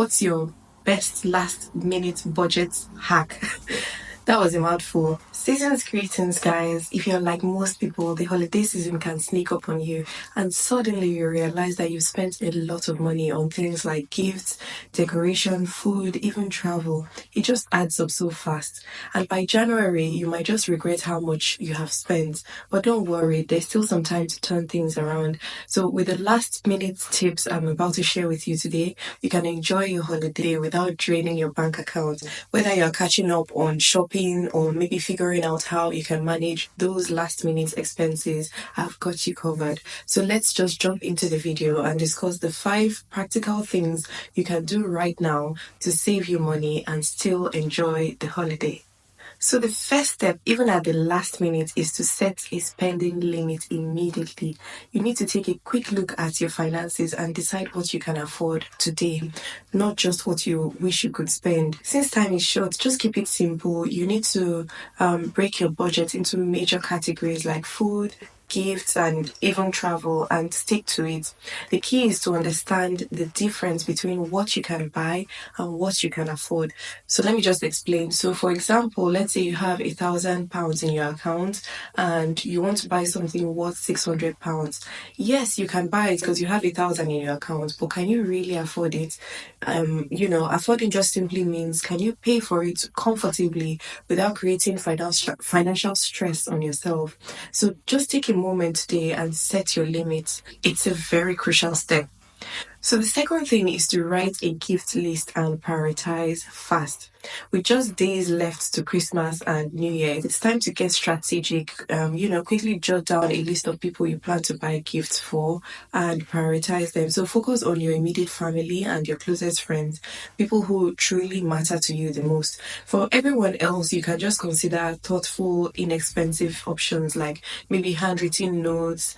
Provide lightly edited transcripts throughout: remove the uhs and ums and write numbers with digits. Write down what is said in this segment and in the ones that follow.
What's your best last minute budget hack? That was a mouthful. Season's greetings, guys. If you're like most people, the holiday season can sneak up on you, and suddenly you realize that you spent a lot of money on things like gifts, decoration, food, even travel. It just adds up so fast. And by January, you might just regret how much you have spent. But don't worry, there's still some time to turn things around. So, with the last minute tips I'm about to share with you today, you can enjoy your holiday without draining your bank account. Whether you're catching up on shopping or maybe figuring out how you can manage those last minute expenses, I've got you covered. So let's just jump into the video and discuss the 5 practical things you can do right now to save you money and still enjoy the holiday. So the first step, even at the last minute, is to set a spending limit immediately. You need to take a quick look at your finances and decide what you can afford today, not just what you wish you could spend. Since time is short, just keep it simple. You need to break your budget into major categories like food, gifts, and even travel, and stick to it. The key is to understand the difference between what you can buy and what you can afford. So let me just explain. So for example, let's say you have £1,000 in your account and you want to buy something worth £600. Yes, you can buy it because you have 1,000 in your account, but can you really afford it? Affording just simply means, can you pay for it comfortably without creating financial stress on yourself? So just take a moment today and set your limits. It's a very crucial step. So the second thing is to write a gift list and prioritize fast. With just days left to Christmas and New Year, it's time to get strategic. Quickly jot down a list of people you plan to buy gifts for and prioritize them. So focus on your immediate family and your closest friends, people who truly matter to you the most. For everyone else, you can just consider thoughtful, inexpensive options like maybe handwritten notes,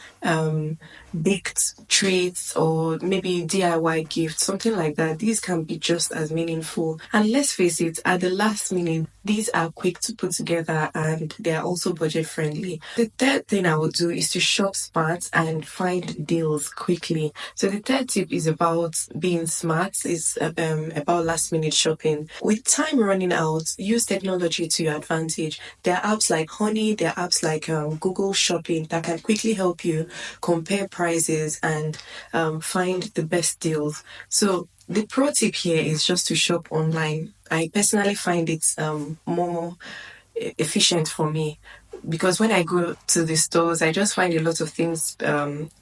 baked treats, or maybe DIY gifts, something like that. These can be just as meaningful. And let's face it, at the last minute, these are quick to put together and they are also budget friendly. The third thing I would do is to shop smart and find deals quickly. So the third tip is about being smart, is about last minute shopping. With time running out, use technology to your advantage. There are apps like Honey, there are apps like Google Shopping that can quickly help you compare prices and find the best deals. So the pro tip here is just to shop online. I personally find it more efficient for me because when I go to the stores, I just find a lot of things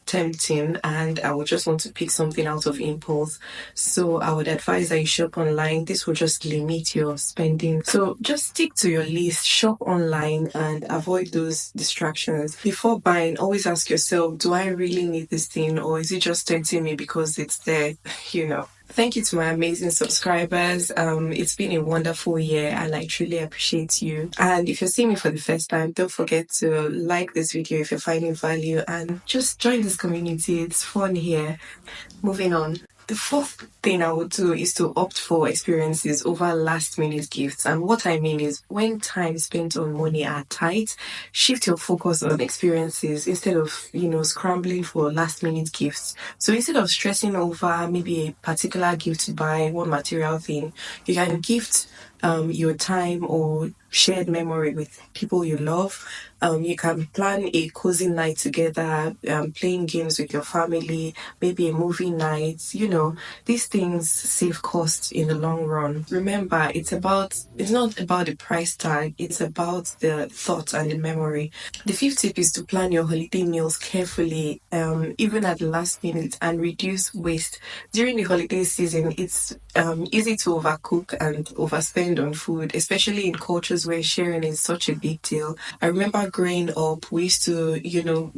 tempting and I would just want to pick something out of impulse. So I would advise that you shop online. This will just limit your spending. So just stick to your list, shop online and avoid those distractions. Before buying, always ask yourself, do I really need this thing or is it just tempting me because it's there, Thank you to my amazing subscribers. It's been a wonderful year and I truly appreciate you. And if you're seeing me for the first time, don't forget to like this video if you're finding value and just join this community. It's fun here. Moving on. The fourth thing I would do is to opt for experiences over last minute gifts. And what I mean is when time spent on money are tight, shift your focus on experiences instead of, scrambling for last minute gifts. So instead of stressing over maybe a particular gift to buy, one material thing, you can gift your time or shared memory with people you love. You can plan a cozy night together, playing games with your family, maybe a movie night. These things save costs in the long run. Remember, it's not about the price tag, it's about the thought and the memory. The fifth tip is to plan your holiday meals carefully, even at the last minute, and reduce waste. During the holiday season, it's easy to overcook and overspend on food, especially in cultures where sharing is such a big deal. I remember growing up, we used to,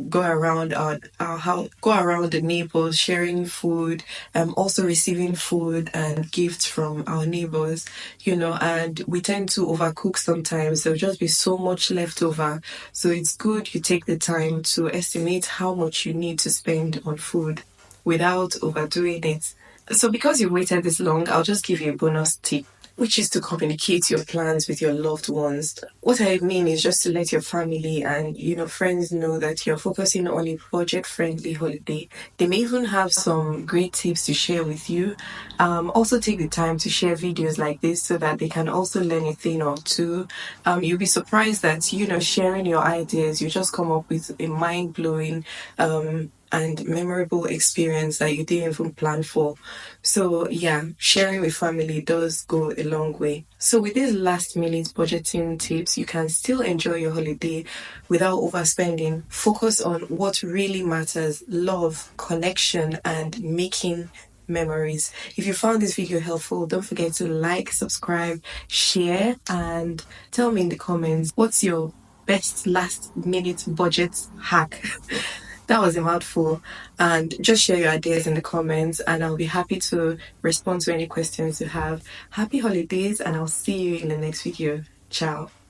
go around our house, go around the neighbors, sharing food, also receiving food and gifts from our neighbors, and we tend to overcook sometimes. There'll just be so much left over. So it's good you take the time to estimate how much you need to spend on food without overdoing it. So because you waited this long, I'll just give you a bonus tip. which is to communicate your plans with your loved ones. What I mean is just to let your family and friends know that you're focusing on a budget-friendly holiday. They may even have some great tips to share with you. Also, take the time to share videos like this so that they can also learn a thing or two. You'll be surprised that sharing your ideas, you just come up with a mind-blowing and memorable experience that you didn't even plan for. So, yeah, sharing with family does go a long way. So, with these last minute budgeting tips, you can still enjoy your holiday without overspending. Focus on what really matters: love, connection, and making memories. If you found this video helpful, don't forget to like, subscribe, share, and tell me in the comments what's your best last minute budget hack. That was a mouthful. And just share your ideas in the comments, and I'll be happy to respond to any questions you have. Happy holidays, and I'll see you in the next video. Ciao.